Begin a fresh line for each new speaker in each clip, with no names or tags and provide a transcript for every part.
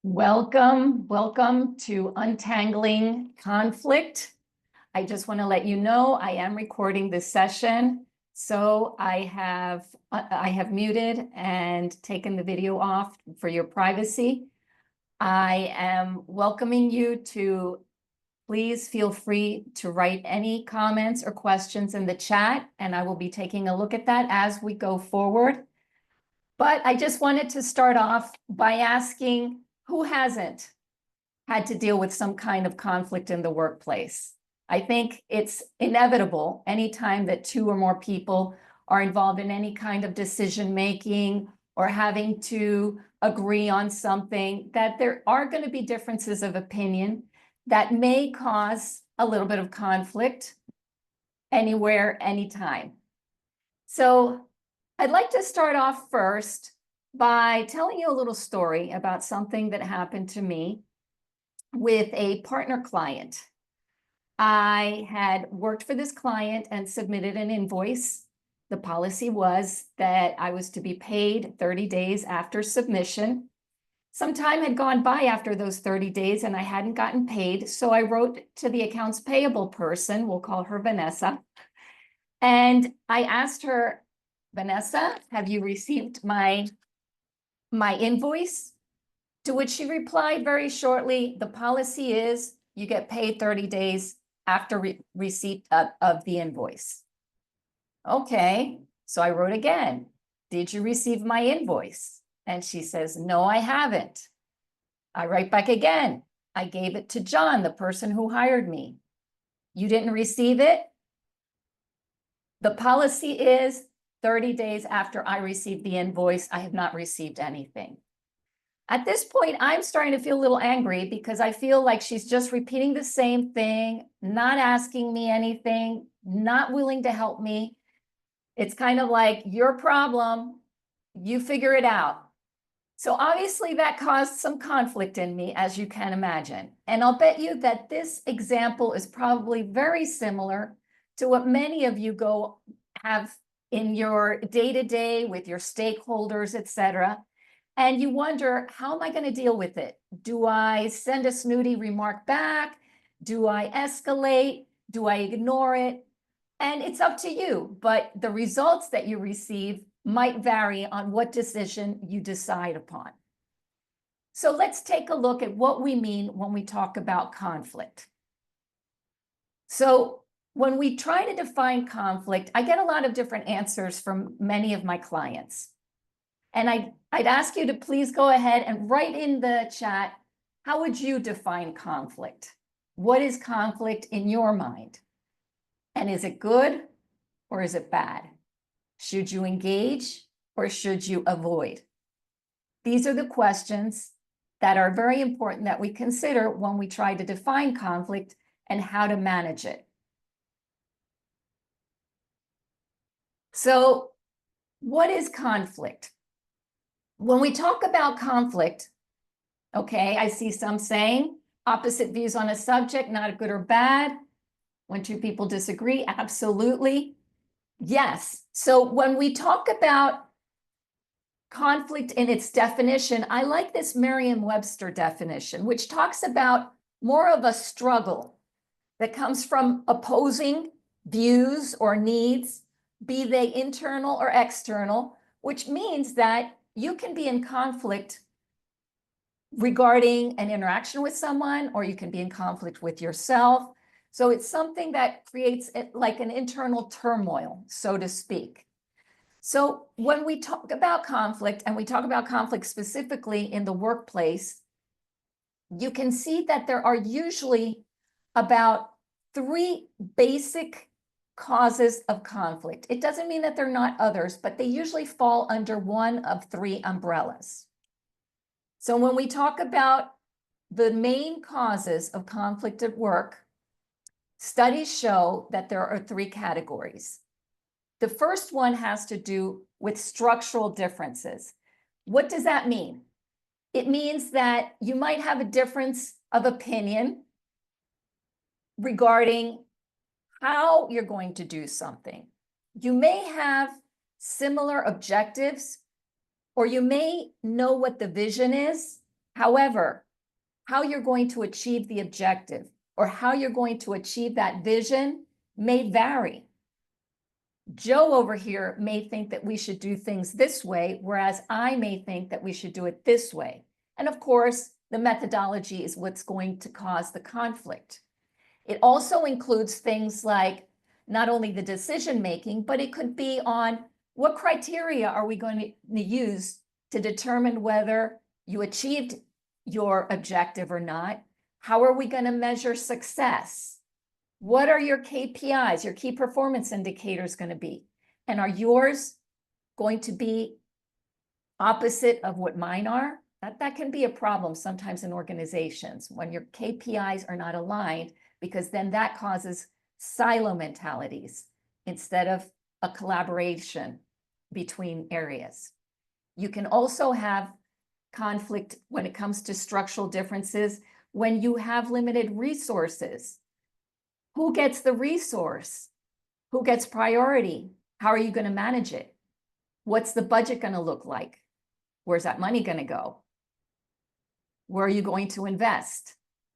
Welcome to Untangling Conflict. I just want to let you know I am recording this session, so I have muted and taken the video off for your privacy. I am welcoming you to please feel free to write any comments or questions in the chat, and I will be taking a look at that as we go forward. But I just wanted to start off by asking, who hasn't had to deal with some kind of conflict in the workplace? I think it's inevitable anytime that two or more people are involved in any kind of decision making or having to agree on something, that there are going to be differences of opinion that may cause a little bit of conflict anywhere, anytime. So I'd like to start off first by telling you a little story about something that happened to me with a partner client. I had worked for this client and submitted an invoice. The policy was that I was to be paid 30 days after submission. Some time had gone by after those 30 days and I hadn't gotten paid. So I wrote to the accounts payable person, we'll call her Vanessa, and I asked her, Vanessa, have you received my invoice? To which she replied very shortly, the policy is you get paid 30 days after receipt of the invoice. Okay, so I wrote again, did you receive my invoice? And she says, no, I haven't. I write back again, I gave it to John, the person who hired me. You didn't receive it? The policy is 30 days after I received the invoice, I have not received anything. At this point, I'm starting to feel a little angry because I feel like she's just repeating the same thing, not asking me anything, not willing to help me. It's kind of like, your problem, you figure it out. So obviously that caused some conflict in me, as you can imagine. And I'll bet you that this example is probably very similar to what many of you have in your day-to-day with your stakeholders, etc. And you wonder, how am I going to deal with it? Do I send a snooty remark back? Do I escalate? Do I ignore it? And it's up to you, but the results that you receive might vary on what decision you decide upon. So let's take a look at what we mean when we talk about conflict. So when we try to define conflict, I get a lot of different answers from many of my clients. And I'd ask you to please go ahead and write in the chat, how would you define conflict? What is conflict in your mind? And is it good or is it bad? Should you engage or should you avoid? These are the questions that are very important that we consider when we try to define conflict and how to manage it. So, what is conflict? When we talk about conflict, okay, I see some saying opposite views on a subject, not good or bad. When two people disagree, absolutely. Yes. So when we talk about conflict in its definition, I like this Merriam-Webster definition, which talks about more of a struggle that comes from opposing views or needs, be they internal or external, which means that you can be in conflict regarding an interaction with someone, or you can be in conflict with yourself. So it's something that creates like an internal turmoil, so to speak. So when we talk about conflict, and we talk about conflict specifically in the workplace, you can see that there are usually about 3 basic causes of conflict. It doesn't mean that there are not others, but they usually fall under one of 3 umbrellas. So when we talk about the main causes of conflict at work, studies show that there are 3 categories. The first one has to do with structural differences. What does that mean? It means that you might have a difference of opinion regarding how you're going to do something. You may have similar objectives, or you may know what the vision is, However, how you're going to achieve the objective or how you're going to achieve that vision may vary. Joe over here may think that we should do things this way, whereas I may think that we should do it this way. And of course, the methodology is what's going to cause the conflict. It also includes things like not only the decision making, but it could be on what criteria are we going to use to determine whether you achieved your objective or not? How are we going to measure success? What are your KPIs, your key performance indicators going to be? And are yours going to be opposite of what mine are? That can be a problem sometimes in organizations when your KPIs are not aligned, because then that causes silo mentalities instead of a collaboration between areas. You can also have conflict when it comes to structural differences when you have limited resources. Who gets the resource? Who gets priority? How are you going to manage it? What's the budget going to look like? Where's that money going to go? Where are you going to invest?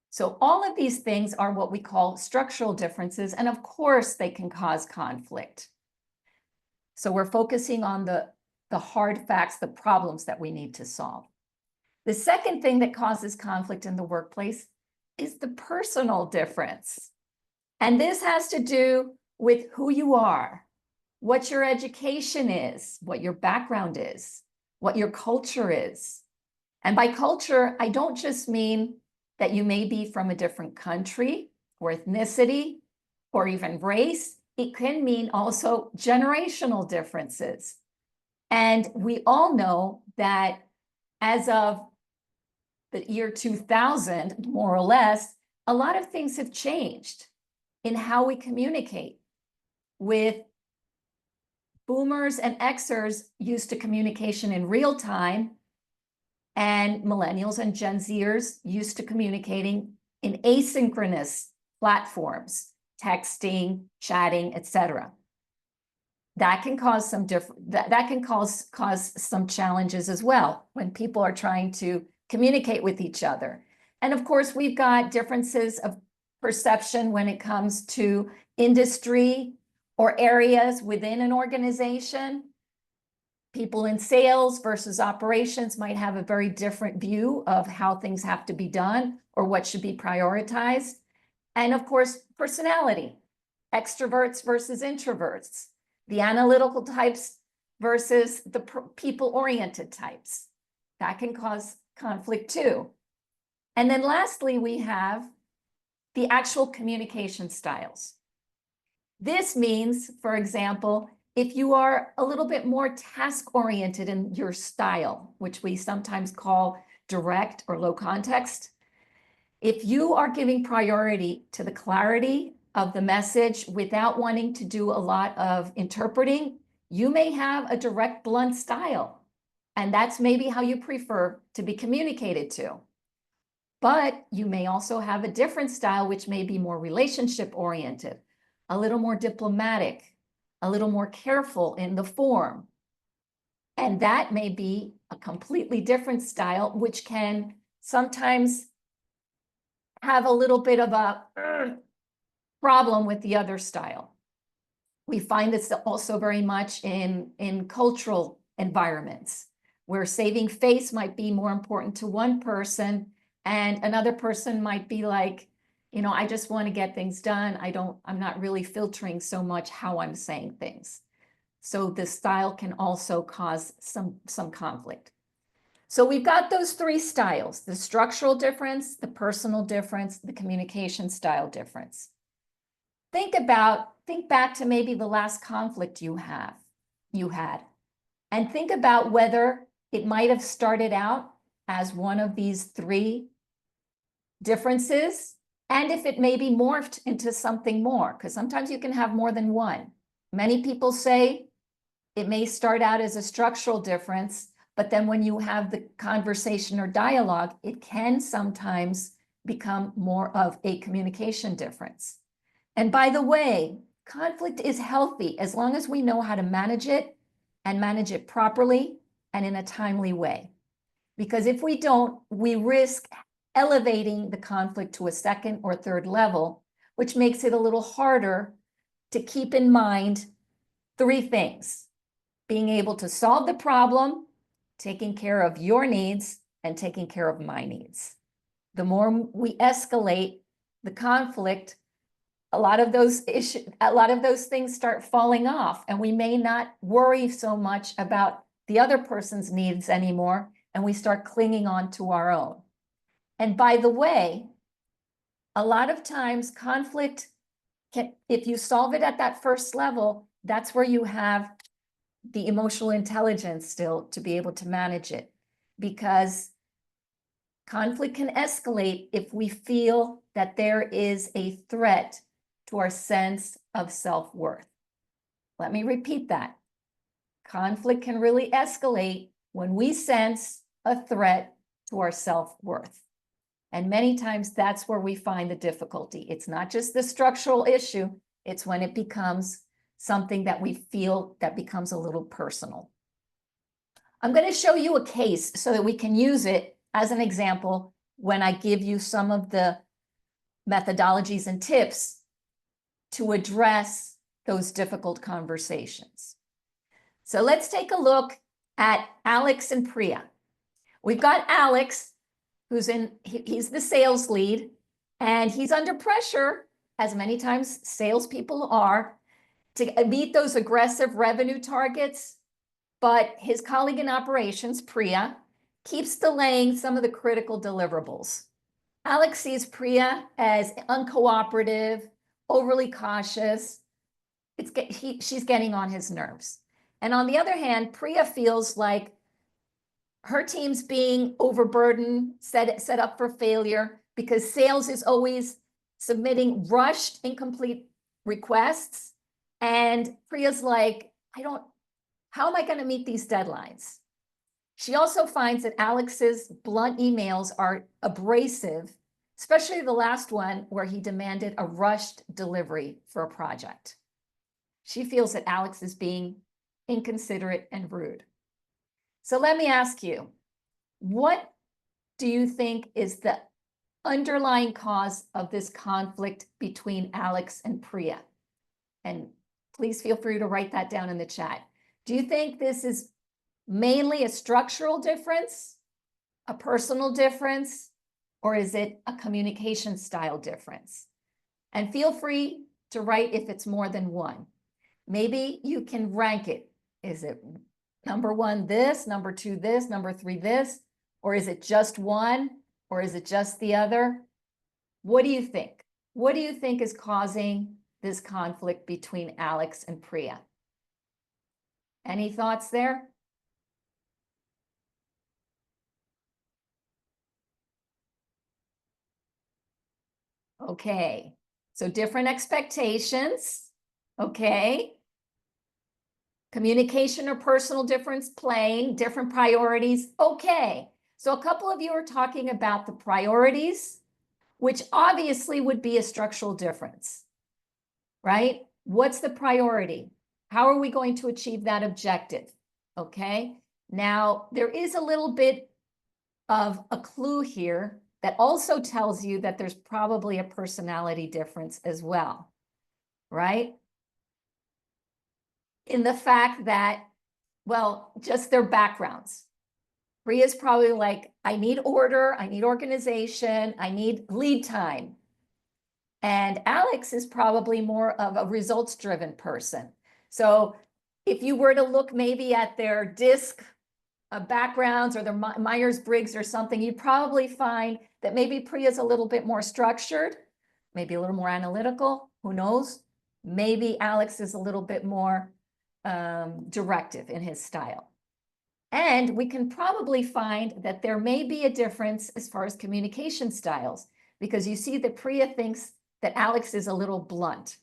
So all of these things are what we call structural differences, and of course they can cause conflict. So we're focusing on the hard facts, the problems that we need to solve. The second thing that causes conflict in the workplace is the personal difference. And this has to do with who you are, what your education is, what your background is, what your culture is. And by culture, I don't just mean that you may be from a different country or ethnicity or even race. It can mean also generational differences. And we all know that as of the year 2000, more or less, a lot of things have changed in how we communicate. With boomers and Xers used to communication in real time, and millennials and Gen Zers used to communicating in asynchronous platforms, texting, chatting, etc. That can cause some cause some challenges as well when people are trying to communicate with each other. And of course, we've got differences of perception when it comes to industry or areas within an organization. People in sales versus operations might have a very different view of how things have to be done or what should be prioritized. And of course, personality, extroverts versus introverts, the analytical types versus the people-oriented types. That can cause conflict too. And then lastly, we have the actual communication styles. This means, for example, if you are a little bit more task-oriented in your style, which we sometimes call direct or low context, if you are giving priority to the clarity of the message without wanting to do a lot of interpreting, you may have a direct, blunt style. And that's maybe how you prefer to be communicated to. But you may also have a different style, which may be more relationship-oriented, a little more diplomatic, a little more careful in the form. And that may be a completely different style, which can sometimes have a little bit of a problem with the other style. We find this also very much in cultural environments, where saving face might be more important to one person, and another person might be like, you know, I just want to get things done. I'm not really filtering so much how I'm saying things. So the style can also cause some conflict. So we've got those three styles: the structural difference, the personal difference, the communication style difference. Think back to maybe the last conflict you had, and think about whether it might have started out as one of these three differences, and if it maybe morphed into something more, because sometimes you can have more than one. Many people say it may start out as a structural difference, but then when you have the conversation or dialogue, it can sometimes become more of a communication difference. And by the way, conflict is healthy as long as we know how to manage it and manage it properly and in a timely way. Because if we don't, we risk elevating the conflict to a second or third level, which makes it a little harder to keep in mind three things: being able to solve the problem, taking care of your needs, and taking care of my needs. The more we escalate the conflict, a lot of those things start falling off, and we may not worry so much about the other person's needs anymore, and we start clinging on to our own. And by the way, a lot of times conflict can, if you solve it at that first level, that's where you have the emotional intelligence still to be able to manage it, because conflict can escalate if we feel that there is a threat to our sense of self-worth. Let me repeat that. Conflict can really escalate when we sense a threat to our self-worth. And many times that's where we find the difficulty. It's not just the structural issue, it's when it becomes something that we feel that becomes a little personal. I'm going to show you a case so that we can use it as an example when I give you some of the methodologies and tips to address those difficult conversations. So let's take a look at Alex and Priya. We've got Alex, he's the sales lead, and he's under pressure, as many times salespeople are, to meet those aggressive revenue targets. But his colleague in operations, Priya, keeps delaying some of the critical deliverables. Alex sees Priya as uncooperative, overly cautious. She's getting on his nerves. And on the other hand, Priya feels like her team's being overburdened, set up for failure, because sales is always submitting rushed, incomplete requests. And Priya's like, how am I going to meet these deadlines? She also finds that Alex's blunt emails are abrasive, especially the last one where he demanded a rushed delivery for a project. She feels that Alex is being inconsiderate and rude. So let me ask you, what do you think is the underlying cause of this conflict between Alex and Priya? And please feel free to write that down in the chat. Do you think this is mainly a structural difference, a personal difference, or is it a communication style difference? And feel free to write if it's more than one. Maybe you can rank it. Is it number one this, number two this, number three this, or is it just one, or is it just the other? What do you think? What do you think is causing this conflict between Alex and Priya? Any thoughts there? Okay, so different expectations, okay. Communication or personal difference, plain, different priorities, okay. So a couple of you are talking about the priorities, which obviously would be a structural difference, right? What's the priority? How are we going to achieve that objective? Okay, now there is a little bit of a clue here that also tells you that there's probably a personality difference as well, right? In the fact that, well, just their backgrounds. Priya's probably like, I need order, I need organization, I need lead time. And Alex is probably more of a results-driven person. So if you were to look maybe at their DISC backgrounds or their Myers-Briggs or something, you'd probably find that maybe Priya's a little bit more structured, maybe a little more analytical, who knows? Maybe Alex is a little bit more directive in his style. And we can probably find that there may be a difference as far as communication styles, because you see that Priya thinks that Alex is a little blunt.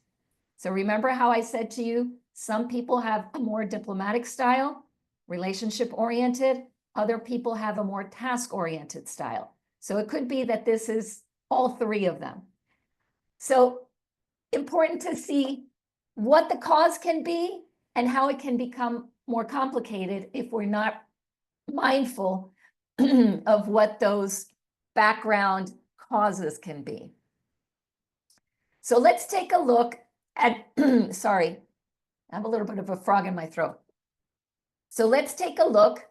So remember how I said to you, some people have a more diplomatic style, relationship-oriented. Other people have a more task-oriented style. So it could be that this is all three of them. So important to see what the cause can be and how it can become more complicated if we're not mindful of what those background causes can be. So let's take a look at, sorry, I have a little bit of a frog in my throat. So let's take a look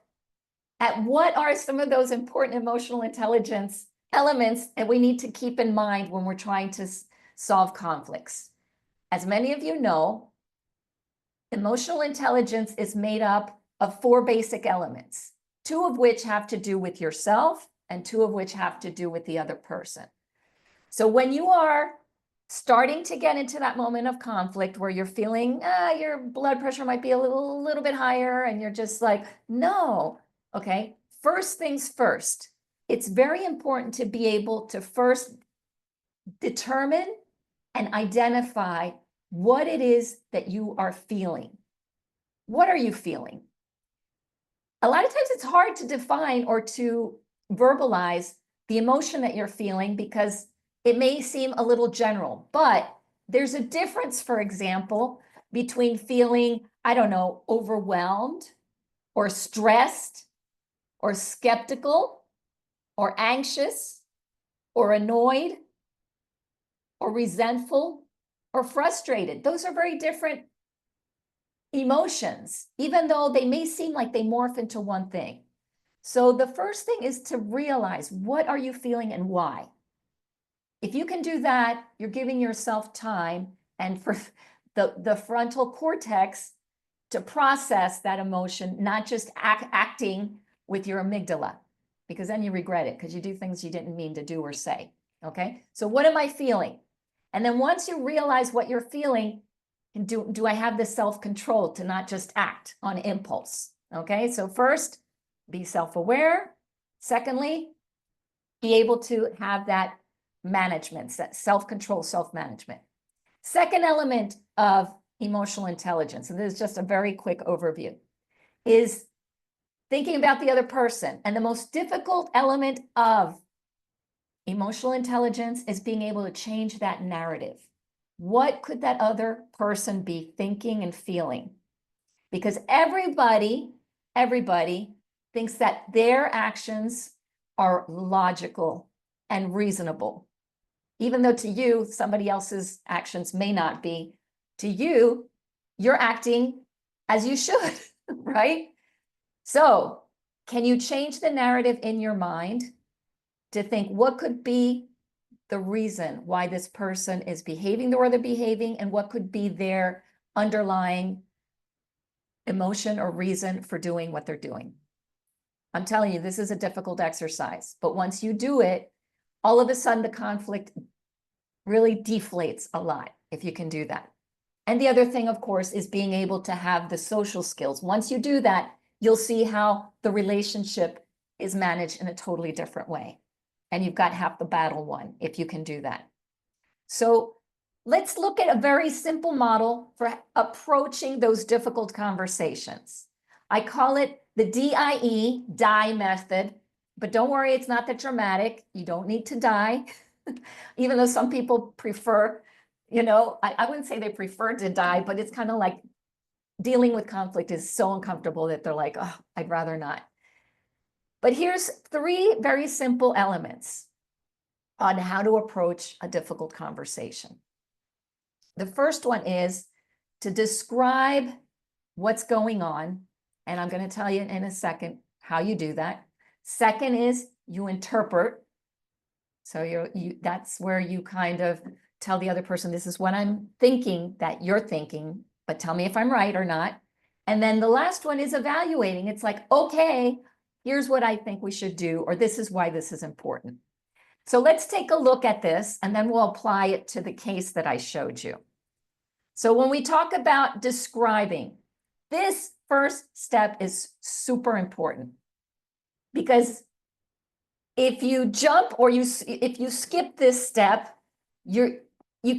at what are some of those important emotional intelligence elements that we need to keep in mind when we're trying to solve conflicts. As many of you know, emotional intelligence is made up of 4 basic elements, 2 of which have to do with yourself and 2 of which have to do with the other person. So when you are starting to get into that moment of conflict where you're feeling your blood pressure might be a little bit higher and you're just like, no, okay, first things first, it's very important to be able to first determine and identify what it is that you are feeling. What are you feeling? A lot of times it's hard to define or to verbalize the emotion that you're feeling because it may seem a little general, but there's a difference, for example, between feeling, I don't know, overwhelmed or stressed or skeptical or anxious or annoyed or resentful or frustrated. Those are very different emotions, even though they may seem like they morph into one thing. So the first thing is to realize, what are you feeling and why? If you can do that, you're giving yourself time and for the frontal cortex to process that emotion, not just acting with your amygdala, because then you regret it because you do things you didn't mean to do or say. Okay, so what am I feeling? And then once you realize what you're feeling, do I have the self-control to not just act on impulse? Okay, so first, be self-aware. Secondly, be able to have that management, self-control, self-management. Second element of emotional intelligence, and this is just a very quick overview, is thinking about the other person. And the most difficult element of emotional intelligence is being able to change that narrative. What could that other person be thinking and feeling? Because everybody thinks that their actions are logical and reasonable. Even though to you, somebody else's actions may not be, to you, you're acting as you should, right? So can you change the narrative in your mind to think what could be the reason why this person is behaving the way they're behaving and what could be their underlying emotion or reason for doing what they're doing? I'm telling you, this is a difficult exercise, but once you do it, all of a sudden the conflict really deflates a lot if you can do that. And the other thing, of course, is being able to have the social skills. Once you do that, you'll see how the relationship is managed in a totally different way. And you've got half the battle won if you can do that. So let's look at a very simple model for approaching those difficult conversations. I call it the die method, but don't worry, it's not that dramatic. You don't need to die, even though some people prefer, I wouldn't say they prefer to die, but it's kind of like dealing with conflict is so uncomfortable that they're like, oh, I'd rather not. But here's 3 very simple elements on how to approach a difficult conversation. The first one is to describe what's going on, and I'm going to tell you in a second how you do that. Second is you interpret. So that's where you kind of tell the other person, this is what I'm thinking that you're thinking, but tell me if I'm right or not. And then the last one is evaluating. It's like, okay, here's what I think we should do, or this is why this is important. So let's take a look at this, and then we'll apply it to the case that I showed you. So when we talk about describing, this first step is super important, because if you jump or if you skip this step, you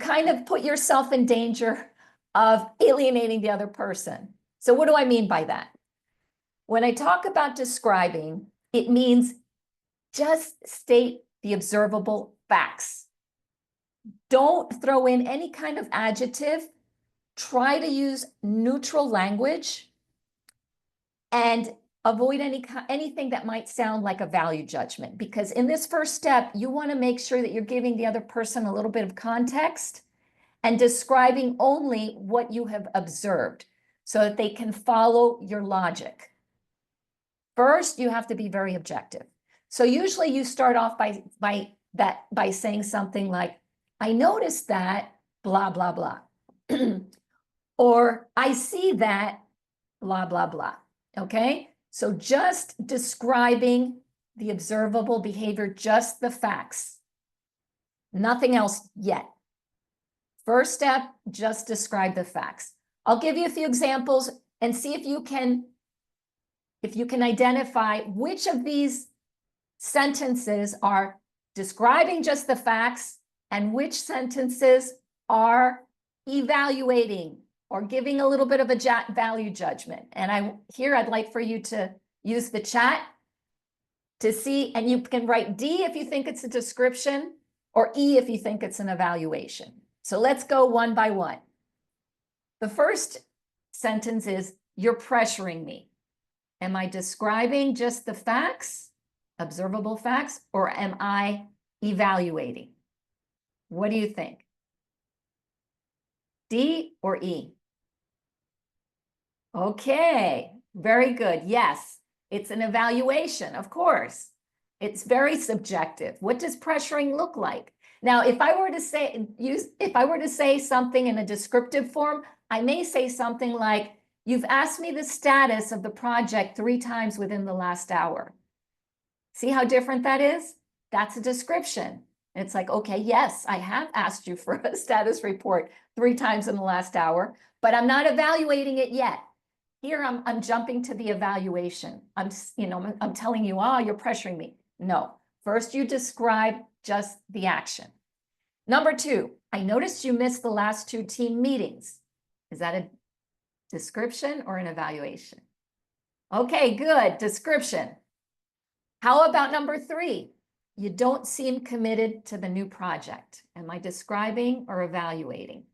kind of put yourself in danger of alienating the other person. So what do I mean by that? When I talk about describing, it means just state the observable facts. Don't throw in any kind of adjective. Try to use neutral language and avoid anything that might sound like a value judgment, because in this first step, you want to make sure that you're giving the other person a little bit of context and describing only what you have observed so that they can follow your logic. First, you have to be very objective. So usually you start off by saying something like, I noticed that blah, blah, blah. Or I see that blah, blah, blah. Okay? So just describing the observable behavior, just the facts. Nothing else yet. First step, just describe the facts. I'll give you a few examples and see if you can identify which of these sentences are describing just the facts and which sentences are evaluating or giving a little bit of a value judgment. And I'd like for you to use the chat to see, and you can write D if you think it's a description or E if you think it's an evaluation. So let's go one by one. The first sentence is, you're pressuring me. Am I describing just the facts, observable facts, or am I evaluating? What do you think? D or E? Okay, very good. Yes, it's an evaluation, of course. It's very subjective. What does pressuring look like? Now, if I were to say something in a descriptive form, I may say something like, you've asked me the status of the project 3 times within the last hour. See how different that is? That's a description. It's like, okay, yes, I have asked you for a status report 3 times in the last hour, but I'm not evaluating it yet. Here I'm jumping to the evaluation. I'm telling you, you're pressuring me. No, first you describe just the action. Number 2, I noticed you missed the last 2 team meetings. Is that a description or an evaluation? Okay, good, description. How about number 3? You don't seem committed to the new project. Am I describing or evaluating?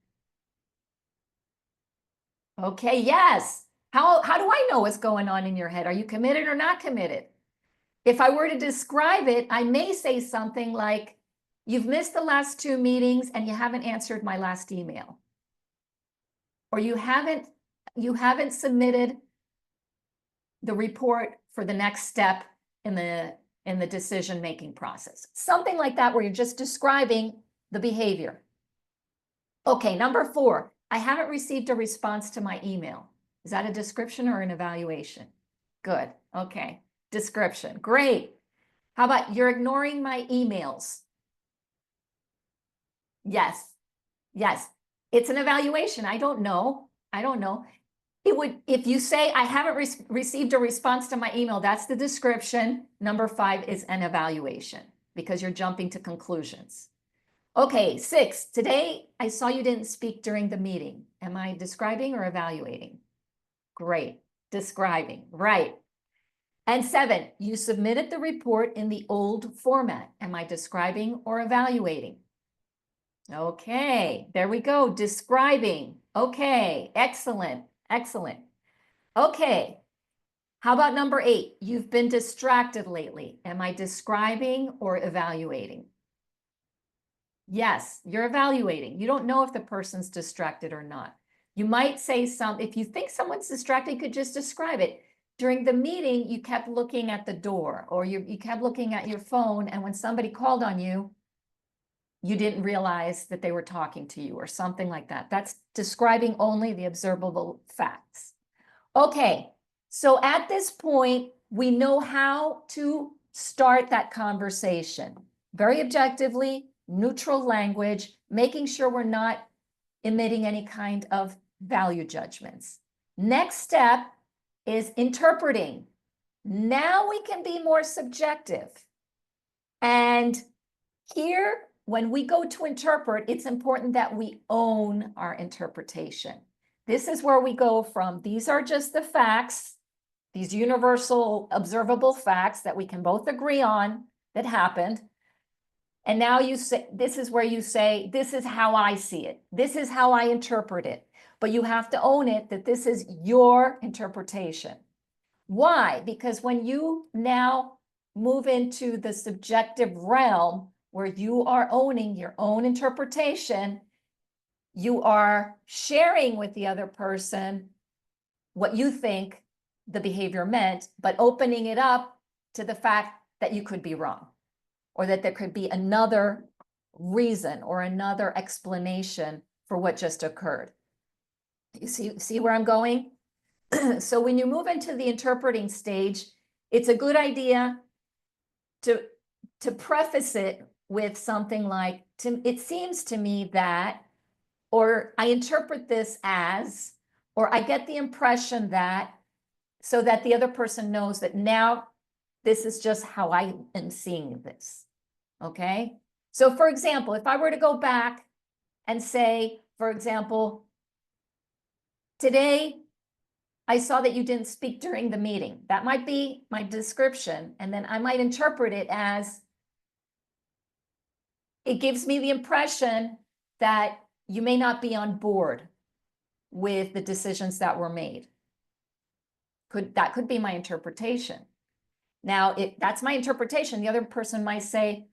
Okay, yes. How do I know what's going on in your head? Are you committed or not committed? If I were to describe it, I may say something like, you've missed the last 2 meetings and you haven't answered my last email. Or you haven't submitted the report for the next step in the decision-making process. Something like that, where you're just describing the behavior. Okay, number 4, I haven't received a response to my email. Is that a description or an evaluation? Good, okay, description, great. How about you're ignoring my emails? Yes, it's an evaluation. I don't know. It would, if you say, I haven't received a response to my email, that's the description. Number 5 is an evaluation because you're jumping to conclusions. Okay, 6, today I saw you didn't speak during the meeting. Am I describing or evaluating? Great, describing, right. And 7, you submitted the report in the old format. Am I describing or evaluating? Okay, there we go, describing. Okay, excellent. Okay, how about number 8? You've been distracted lately. Am I describing or evaluating? Yes, you're evaluating. You don't know if the person's distracted or not. You might say if you think someone's distracted, you could just describe it. During the meeting, you kept looking at the door, or you kept looking at your phone, and when somebody called on you, you didn't realize that they were talking to you or something like that. That's describing only the observable facts. Okay, so at this point, we know how to start that conversation. Very objectively, neutral language, making sure we're not emitting any kind of value judgments. Next step is interpreting. Now we can be more subjective. And here, when we go to interpret, it's important that we own our interpretation. This is where we go from, these are just the facts, these universal observable facts that we can both agree on that happened. And now you say, this is where you say, this is how I see it. This is how I interpret it. But you have to own it, that this is your interpretation. Why? Because when you now move into the subjective realm where you are owning your own interpretation, you are sharing with the other person what you think the behavior meant, but opening it up to the fact that you could be wrong, or that there could be another reason or another explanation for what just occurred. You see where I'm going? So when you move into the interpreting stage, it's a good idea to preface it with something like, it seems to me that, or I interpret this as, or I get the impression that, so that the other person knows that now this is just how I am seeing this, okay? So for example, if I were to go back and say, for example, today, I saw that you didn't speak during the meeting. That might be my description. And then I might interpret it as, it gives me the impression that you may not be on board with the decisions that were made. That could be my interpretation. Now, that's my interpretation. The other person might say,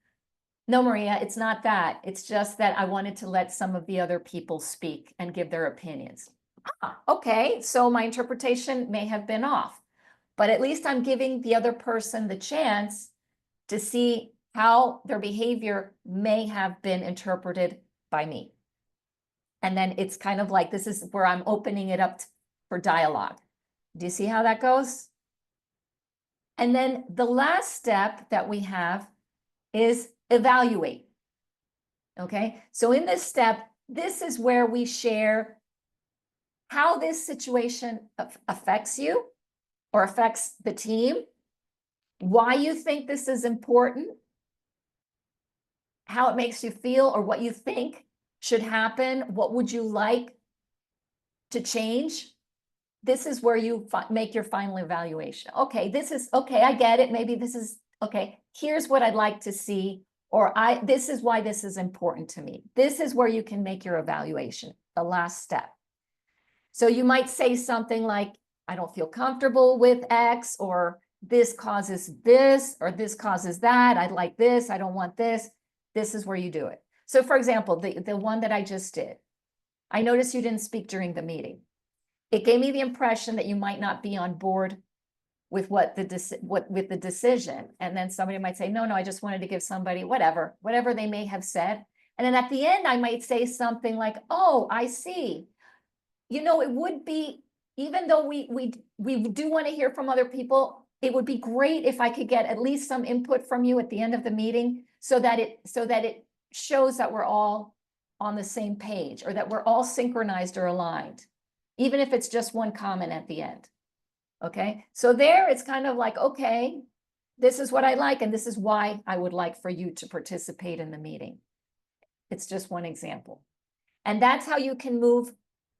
no, Maria, it's not that. It's just that I wanted to let some of the other people speak and give their opinions. Okay, so my interpretation may have been off, but at least I'm giving the other person the chance to see how their behavior may have been interpreted by me. And then it's kind of like, this is where I'm opening it up for dialogue. Do you see how that goes? And then the last step that we have is evaluate. Okay, so in this step, this is where we share how this situation affects you or affects the team, why you think this is important, how it makes you feel or what you think should happen, what would you like to change. This is where you make your final evaluation. Okay, this is, okay, I get it. Maybe this is, okay, here's what I'd like to see, or this is why this is important to me. This is where you can make your evaluation, the last step. So you might say something like, I don't feel comfortable with X, or this causes this, or this causes that. I'd like this. I don't want this. This is where you do it. So for example, the one that I just did, I noticed you didn't speak during the meeting. It gave me the impression that you might not be on board with with the decision. And then somebody might say, no, I just wanted to give somebody whatever they may have said. And then at the end, I might say something like, oh, I see. You know, it would be, even though we do want to hear from other people, it would be great if I could get at least some input from you at the end of the meeting, so that it shows that we're all on the same page, or that we're all synchronized or aligned, even if it's just one comment at the end. Okay, so there it's kind of like, okay, this is what I like, and this is why I would like for you to participate in the meeting. It's just one example. And that's how you can move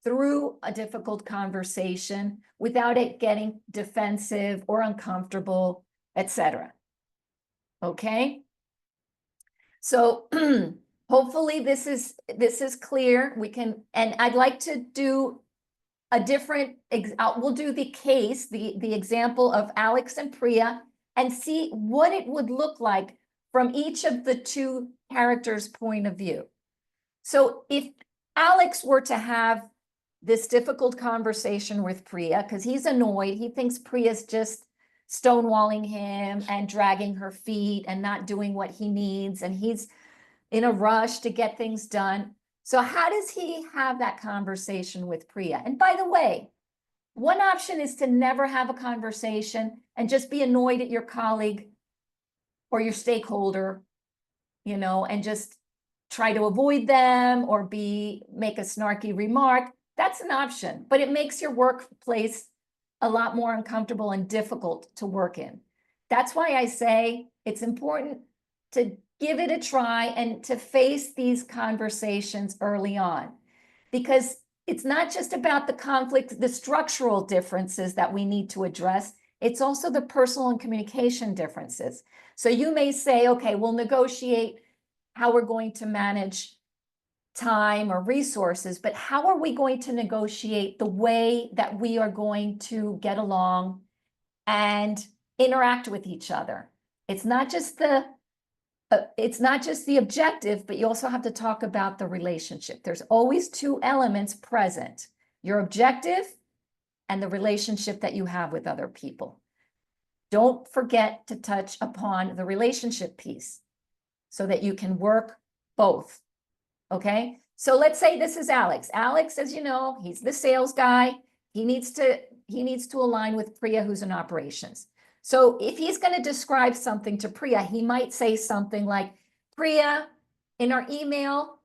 through a difficult conversation without it getting defensive or uncomfortable, etc. Okay, so hopefully this is clear. We can, and I'd like to do a different, we'll do the case, the example of Alex and Priya, and see what it would look like from each of the two characters' point of view. So if Alex were to have this difficult conversation with Priya, because he's annoyed, he thinks Priya's just stonewalling him and dragging her feet and not doing what he needs, and he's in a rush to get things done. So how does he have that conversation with Priya? And by the way, one option is to never have a conversation and just be annoyed at your colleague or your stakeholder, you know, and just try to avoid them or make a snarky remark. That's an option, but it makes your workplace a lot more uncomfortable and difficult to work in. That's why I say it's important to give it a try and to face these conversations early on, because it's not just about the conflict, the structural differences that we need to address. It's also the personal and communication differences. So you may say, okay, we'll negotiate how we're going to manage time or resources, but how are we going to negotiate the way that we are going to get along and interact with each other. It's not just the objective, but you also have to talk about the relationship. There's always two elements present: your objective and the relationship that you have with other people. Don't forget to touch upon the relationship piece so that you can work both. Okay, so let's say this is Alex. Alex, as you know, he's the sales guy. He needs to align with Priya, who's in operations. So if he's going to describe something to Priya, he might say something like, Priya, in our email,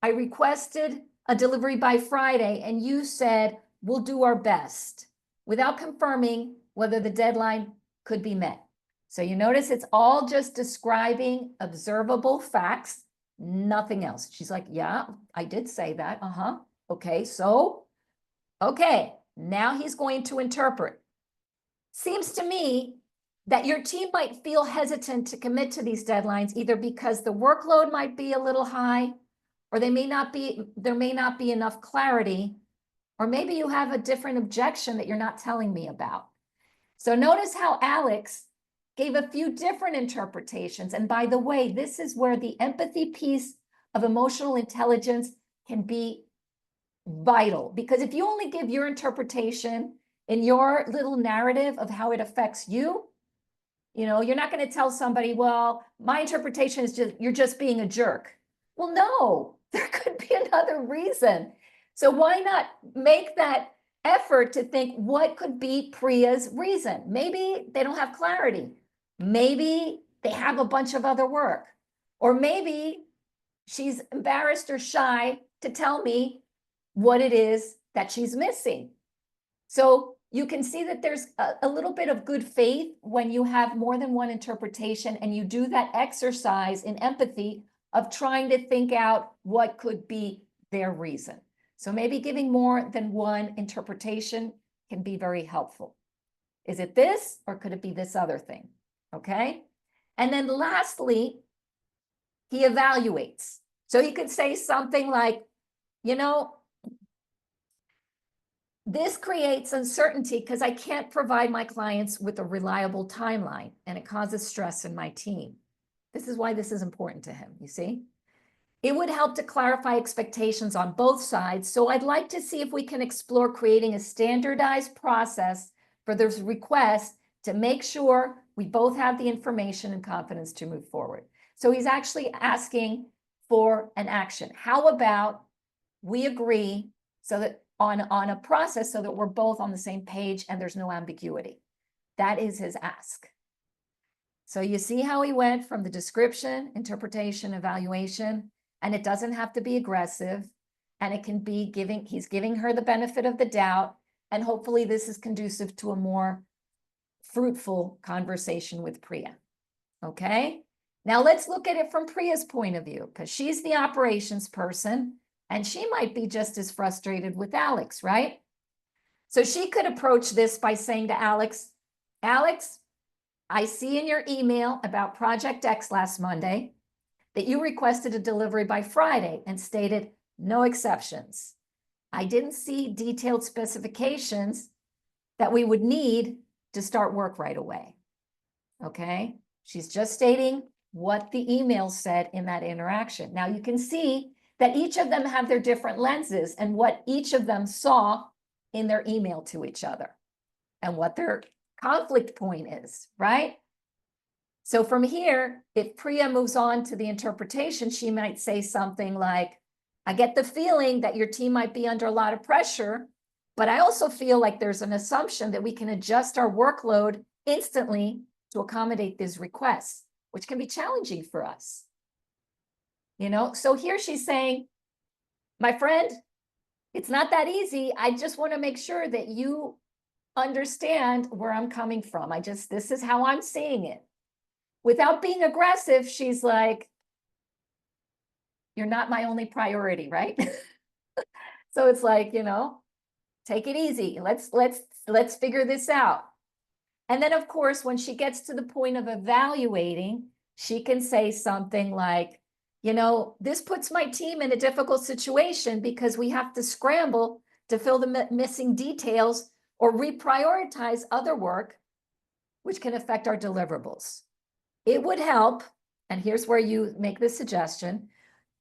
I requested a delivery by Friday, and you said we'll do our best, without confirming whether the deadline could be met. So you notice it's all just describing observable facts, nothing else. She's like, yeah, I did say that. Okay, so, okay, now he's going to interpret. Seems to me that your team might feel hesitant to commit to these deadlines, either because the workload might be a little high, or there may not be enough clarity, or maybe you have a different objection that you're not telling me about. So notice how Alex gave a few different interpretations. And by the way, this is where the empathy piece of emotional intelligence can be vital, because if you only give your interpretation in your little narrative of how it affects you, you're not going to tell somebody, well, my interpretation is just, you're just being a jerk. Well, no, there could be another reason. So why not make that effort to think, what could be Priya's reason? Maybe they don't have clarity. Maybe they have a bunch of other work. Or maybe she's embarrassed or shy to tell me what it is that she's missing. So you can see that there's a little bit of good faith when you have more than one interpretation and you do that exercise in empathy of trying to think out what could be their reason. So maybe giving more than one interpretation can be very helpful. Is it this, or could it be this other thing? Okay. And then lastly, he evaluates. So he could say something like, this creates uncertainty because I can't provide my clients with a reliable timeline, and it causes stress in my team. This is why this is important to him, you see? It would help to clarify expectations on both sides. So I'd like to see if we can explore creating a standardized process for this request to make sure we both have the information and confidence to move forward. So he's actually asking for an action. How about we agree so that on a process so that we're both on the same page and there's no ambiguity? That is his ask. So you see how he went from the description, interpretation, evaluation, and it doesn't have to be aggressive, and it can be he's giving her the benefit of the doubt, and hopefully this is conducive to a more fruitful conversation with Priya. Okay, now let's look at it from Priya's point of view, because she's the operations person, and she might be just as frustrated with Alex, right? So she could approach this by saying to Alex, Alex, I see in your email about Project X last Monday that you requested a delivery by Friday and stated no exceptions. I didn't see detailed specifications that we would need to start work right away. Okay, she's just stating what the email said in that interaction. Now you can see that each of them have their different lenses and what each of them saw in their email to each other and what their conflict point is, right? So from here, if Priya moves on to the interpretation, she might say something like, I get the feeling that your team might be under a lot of pressure, but I also feel like there's an assumption that we can adjust our workload instantly to accommodate these requests, which can be challenging for us. So here she's saying, my friend, it's not that easy. I just want to make sure that you understand where I'm coming from. This is how I'm seeing it. Without being aggressive, she's like, you're not my only priority, right? So it's like, take it easy. Let's figure this out. And then of course, when she gets to the point of evaluating, she can say something like, this puts my team in a difficult situation because we have to scramble to fill the missing details or reprioritize other work which can affect our deliverables. It would help, and here's where you make the suggestion,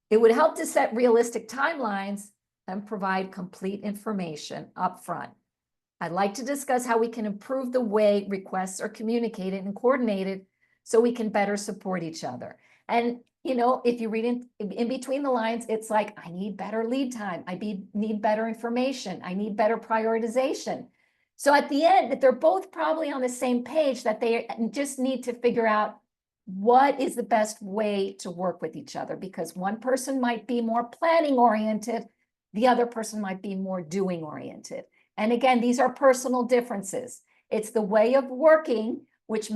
it would help to set realistic timelines and provide complete information up front. I'd like to discuss how we can improve the way requests are communicated and coordinated so we can better support each other. And, you know, if you read in between the lines, it's like, I need better lead time. Need better information. I need better prioritization. So at the end, they're both probably on the same page, that they just need to figure out what is the best way to work with each other, because one person might be more planning oriented, the other person might be more doing oriented. And again, these are personal differences. It's the way of working, which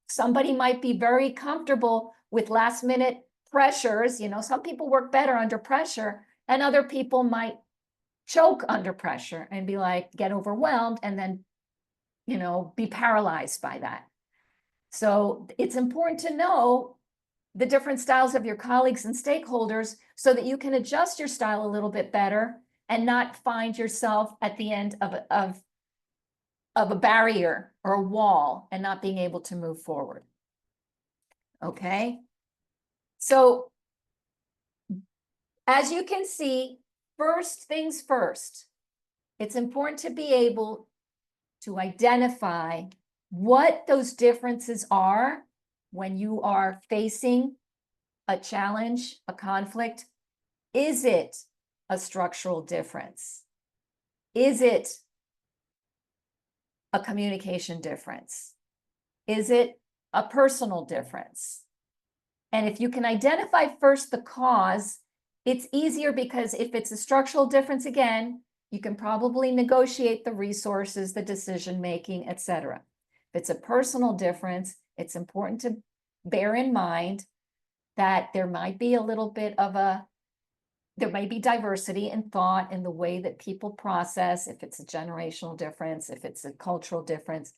somebody might be very comfortable with last minute pressures. You know, some people work better under pressure, and other people might choke under pressure and be like, get overwhelmed and then, you know, be paralyzed by that. So it's important to know the different styles of your colleagues and stakeholders so that you can adjust your style a little bit better and not find yourself at the end of a barrier or a wall and not being able to move forward. Okay. So as you can see, first things first, it's important to be able to identify what those differences are when you are facing a challenge, a conflict. Is it a structural difference? Is it a communication difference? Is it a personal difference? And if you can identify first the cause, it's easier, because if it's a structural difference, again, you can probably negotiate the resources, the decision-making, etc. If it's a personal difference, it's important to bear in mind that there might be a little bit of there may be diversity in thought in the way that people process, if it's a generational difference, if it's a cultural difference.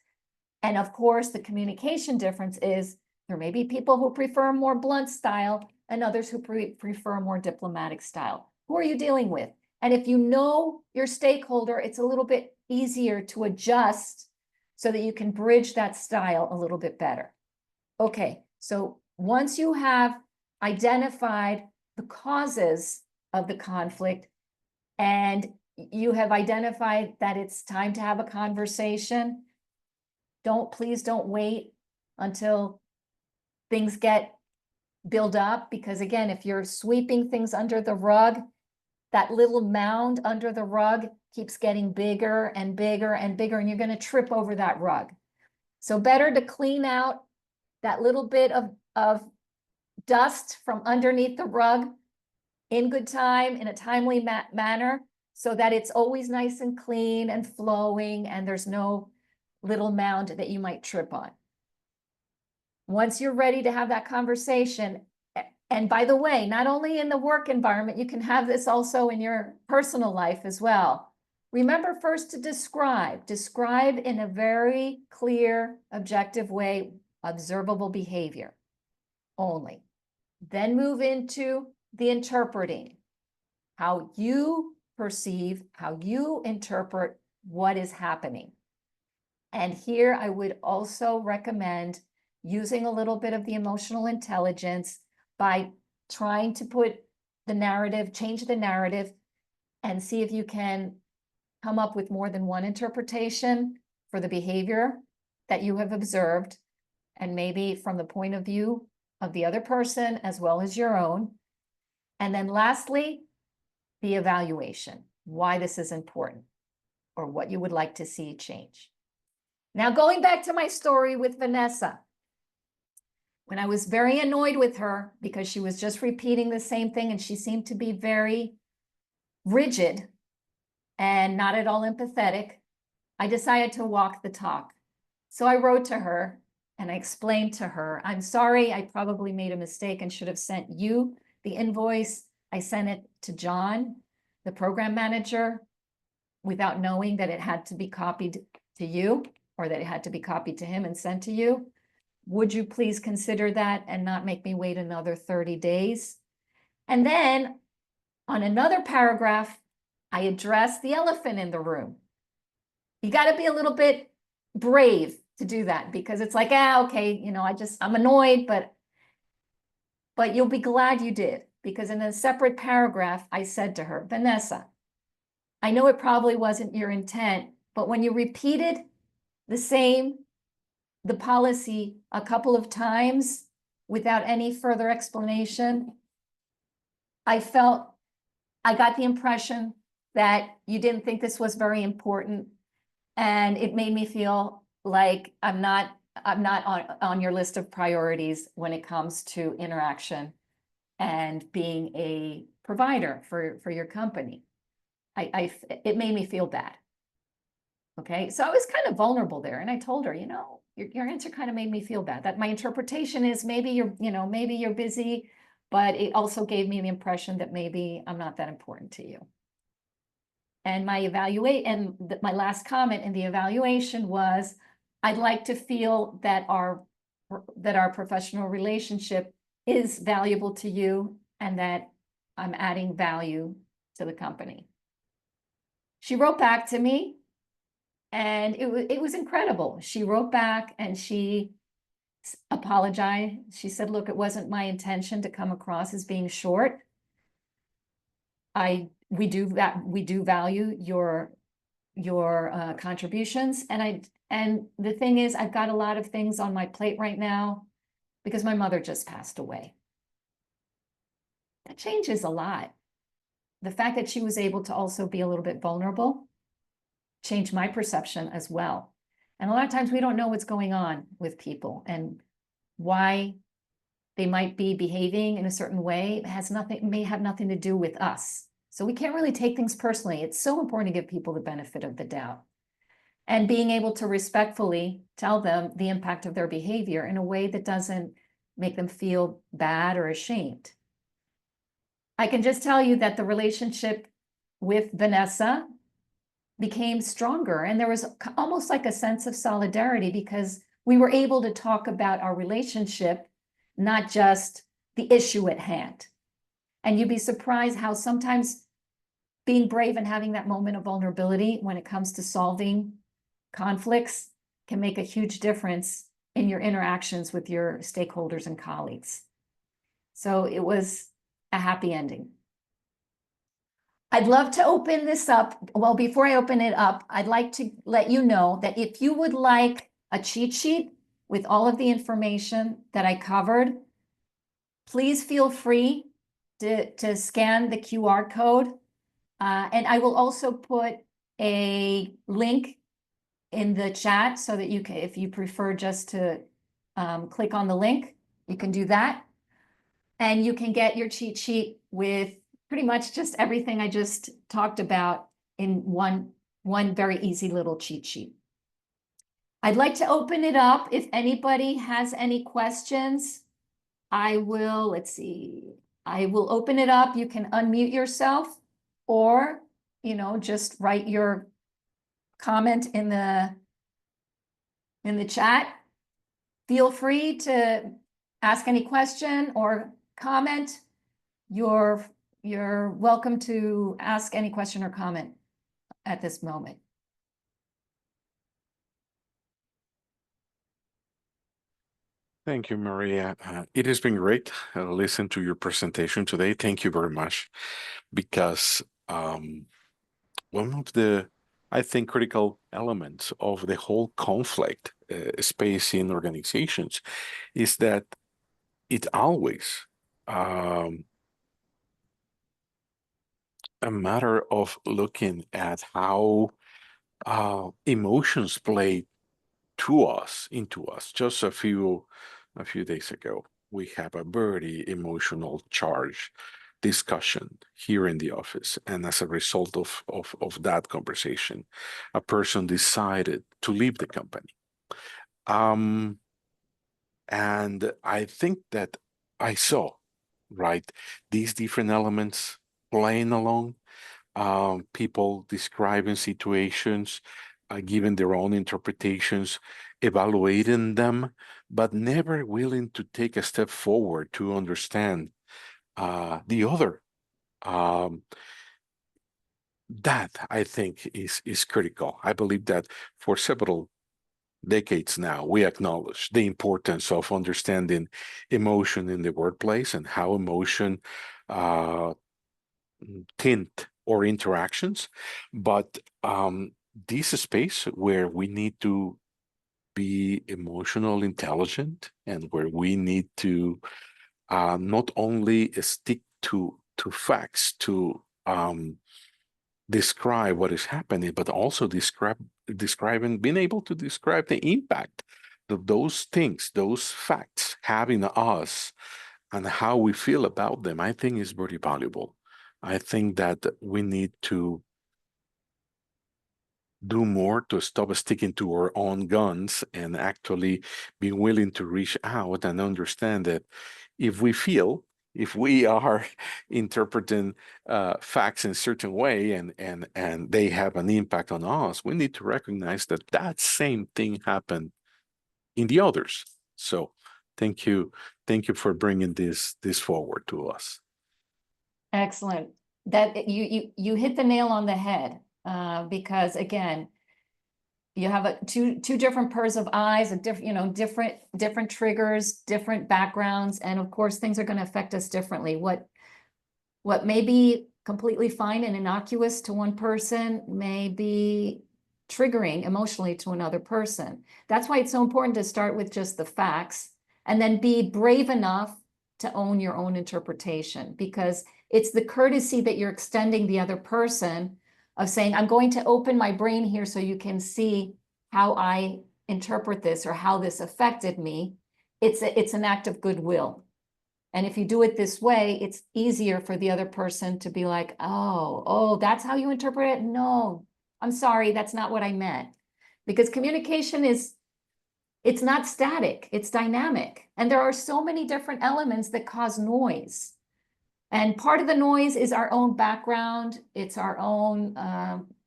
And of course, the communication difference is there may be people who prefer a more blunt style and others who prefer a more diplomatic style. Who are you dealing with? And if you know your stakeholder, it's a little bit easier to adjust so that you can bridge that style a little bit better. Okay, so once you have identified the causes of the conflict and you have identified that it's time to have a conversation, please don't wait until things build up, because again, if you're sweeping things under the rug, that little mound under the rug keeps getting bigger and bigger and bigger, and you're going to trip over that rug. So better to clean out that little bit of dust from underneath the rug in good time, in a timely manner, so that it's always nice and clean and flowing and there's no little mound that you might trip on. Once you're ready to have that conversation, and by the way, not only in the work environment, you can have this also in your personal life as well. Remember first to describe in a very clear, objective way, observable behavior only. Then move into the interpreting, how you perceive, how you interpret what is happening. And here I would also recommend using a little bit of the emotional intelligence by trying to put the narrative, change the narrative, and see if you can come up with more than one interpretation for the behavior that you have observed, and maybe from the point of view of the other person as well as your own. And then lastly, the evaluation, why this is important or what you would like to see change. Now, going back to my story with Vanessa, when I was very annoyed with her because she was just repeating the same thing and she seemed to be very rigid and not at all empathetic, I decided to walk the talk. So I wrote to her and I explained to her, I'm sorry, I probably made a mistake and should have sent you the invoice. I sent it to John, the program manager, without knowing that it had to be copied to you, or that it had to be copied to him and sent to you. Would you please consider that and not make me wait another 30 days? And then on another paragraph, I addressed the elephant in the room. You got to be a little bit brave to do that, because it's like, okay, you know, I'm annoyed, but you'll be glad you did, because in a separate paragraph, I said to her, Vanessa, I know it probably wasn't your intent, but when you repeated the policy a couple of times without any further explanation, I got the impression that you didn't think this was very important, and it made me feel like I'm not on your list of priorities when it comes to interaction and being a provider for your company. It made me feel bad. Okay, so I was kind of vulnerable there, and I told her, you know, your answer kind of made me feel bad. That my interpretation is maybe maybe you're busy, but it also gave me the impression that maybe I'm not that important to you. And my last comment in the evaluation was, I'd like to feel that our professional relationship is valuable to you and that I'm adding value to the company. She wrote back to me, and it was incredible. She wrote back and she apologized. She said, look, it wasn't my intention to come across as being short. We do value your contributions, and the thing is, I've got a lot of things on my plate right now because my mother just passed away. That changes a lot. The fact that she was able to also be a little bit vulnerable changed my perception as well. And a lot of times we don't know what's going on with people and why they might be behaving in a certain way. May have nothing to do with us. So we can't really take things personally. It's so important to give people the benefit of the doubt, and being able to respectfully tell them the impact of their behavior in a way that doesn't make them feel bad or ashamed. I can just tell you that the relationship with Vanessa became stronger, and there was almost like a sense of solidarity because we were able to talk about our relationship, not just the issue at hand. And you'd be surprised how sometimes being brave and having that moment of vulnerability when it comes to solving conflicts can make a huge difference in your interactions with your stakeholders and colleagues. So it was a happy ending. I'd love to open this up. Well, before I open it up, I'd like to let you know that if you would like a cheat sheet with all of the information that I covered, please feel free to scan the QR code. And I will also put a link in the chat so that you can, if you prefer just to click on the link, you can do that. And you can get your cheat sheet with pretty much just everything I just talked about in one very easy little cheat sheet. I'd like to open it up. If anybody has any questions, let's see, I will open it up. You can unmute yourself, or, just write your comment in the chat. Feel free to ask any question or comment. You're welcome to ask any question or comment at this moment.
Thank you, Maria. It has been great to listen to your presentation today. Thank you very much, because one of the, I think, critical elements of the whole conflict space in organizations is that it's always a matter of looking at how emotions play into us. Just a few days ago, we have a very emotional charge discussion here in the office, and as a result of that conversation, a person decided to leave the company. And I think that I saw, right, these different elements playing along, people describing situations, giving their own interpretations, evaluating them, but never willing to take a step forward to understand the other. That, I think, is critical. I believe that for several decades now, we acknowledge the importance of understanding emotion in the workplace and how emotion tint or interactions. But this space where we need to be emotional intelligent and where we need to not only stick to facts to describe what is happening, but also describe and being able to describe the impact that those things, those facts having us and how we feel about them, I think is very valuable. I think that we need to do more to stop sticking to our own guns and actually be willing to reach out and understand that if we feel, if we are interpreting facts in a certain way and they have an impact on us, we need to recognize that that same thing happened in the others. So thank you for bringing this forward to us.
Excellent. That you hit the nail on the head, because again, you have two different pairs of eyes, a different, different triggers, different backgrounds, and of course, things are going to affect us differently. What may be completely fine and innocuous to one person may be triggering emotionally to another person. That's why it's so important to start with just the facts and then be brave enough to own your own interpretation, because it's the courtesy that you're extending the other person of saying, I'm going to open my brain here so you can see how I interpret this or how this affected me. It's an act of goodwill. And if you do it this way, it's easier for the other person to be like, oh, that's how you interpret it? No, I'm sorry, that's not what I meant. Because communication it's not static, it's dynamic. And there are so many different elements that cause noise. And part of the noise is our own background. It's our own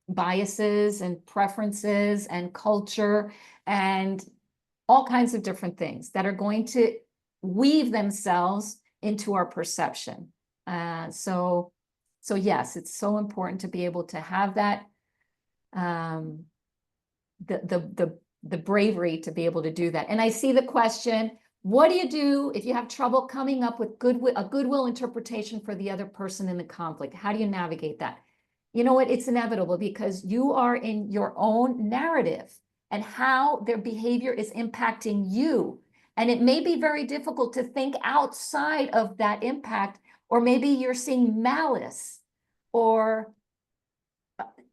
biases and preferences and culture and all kinds of different things that are going to weave themselves into our perception. So yes, it's so important to be able to have that, the bravery to be able to do that. And I see the question, what do you do if you have trouble coming up with a goodwill interpretation for the other person in the conflict? How do you navigate that? You know what? It's inevitable because you are in your own narrative and how their behavior is impacting you. And it may be very difficult to think outside of that impact, or maybe you're seeing malice or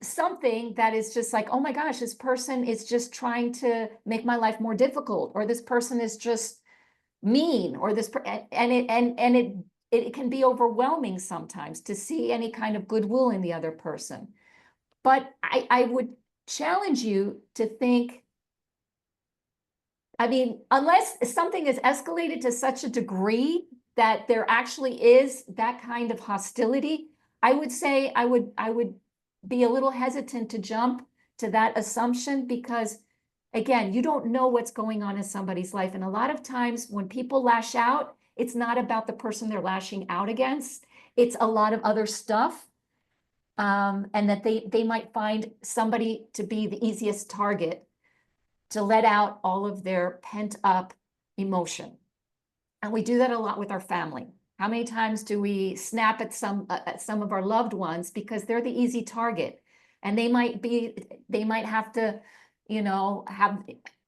something that is just like, oh my gosh, this person is just trying to make my life more difficult, or this person is just mean, or this, and it can be overwhelming sometimes to see any kind of goodwill in the other person. But I would challenge you to think, I mean, unless something is escalated to such a degree that there actually is that kind of hostility, I would say I would be a little hesitant to jump to that assumption, because again, you don't know what's going on in somebody's life. And a lot of times when people lash out, it's not about the person they're lashing out against. It's a lot of other stuff. And that they might find somebody to be the easiest target to let out all of their pent up emotion. And we do that a lot with our family. How many times do we snap at some of our loved ones because they're the easy target, and they might have to,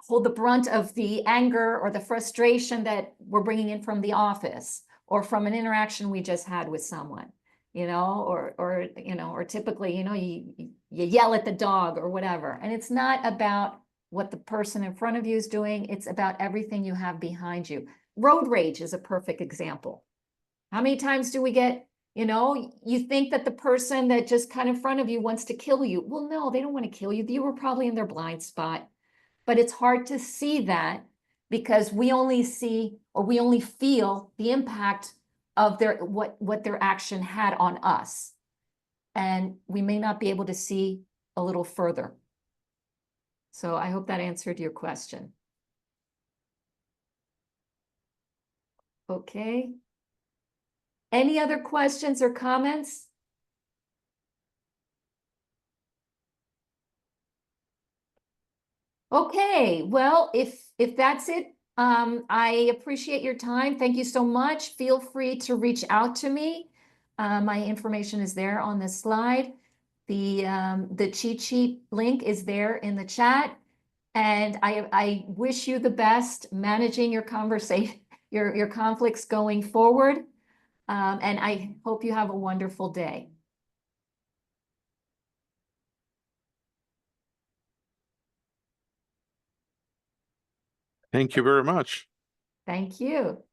hold the brunt of the anger or the frustration that we're bringing in from the office or from an interaction we just had with someone, or typically, you yell at the dog or whatever. And it's not about what the person in front of you is doing. It's about everything you have behind you. Road rage is a perfect example. How many times do we get, you think that the person that just cut in front of you wants to kill you? Well, no, they don't want to kill you. You were probably in their blind spot. But it's hard to see that because we only see, or we only feel the impact of what their action had on us. And we may not be able to see a little further. So I hope that answered your question. Okay. Any other questions or comments? Okay, well, if that's it, I appreciate your time. Thank you so much. Feel free to reach out to me. My information is there on this slide. The cheat sheet link is there in the chat. And I wish you the best managing your conversation, your conflicts going forward. And I hope you have a wonderful day.
Thank you very much.
Thank you.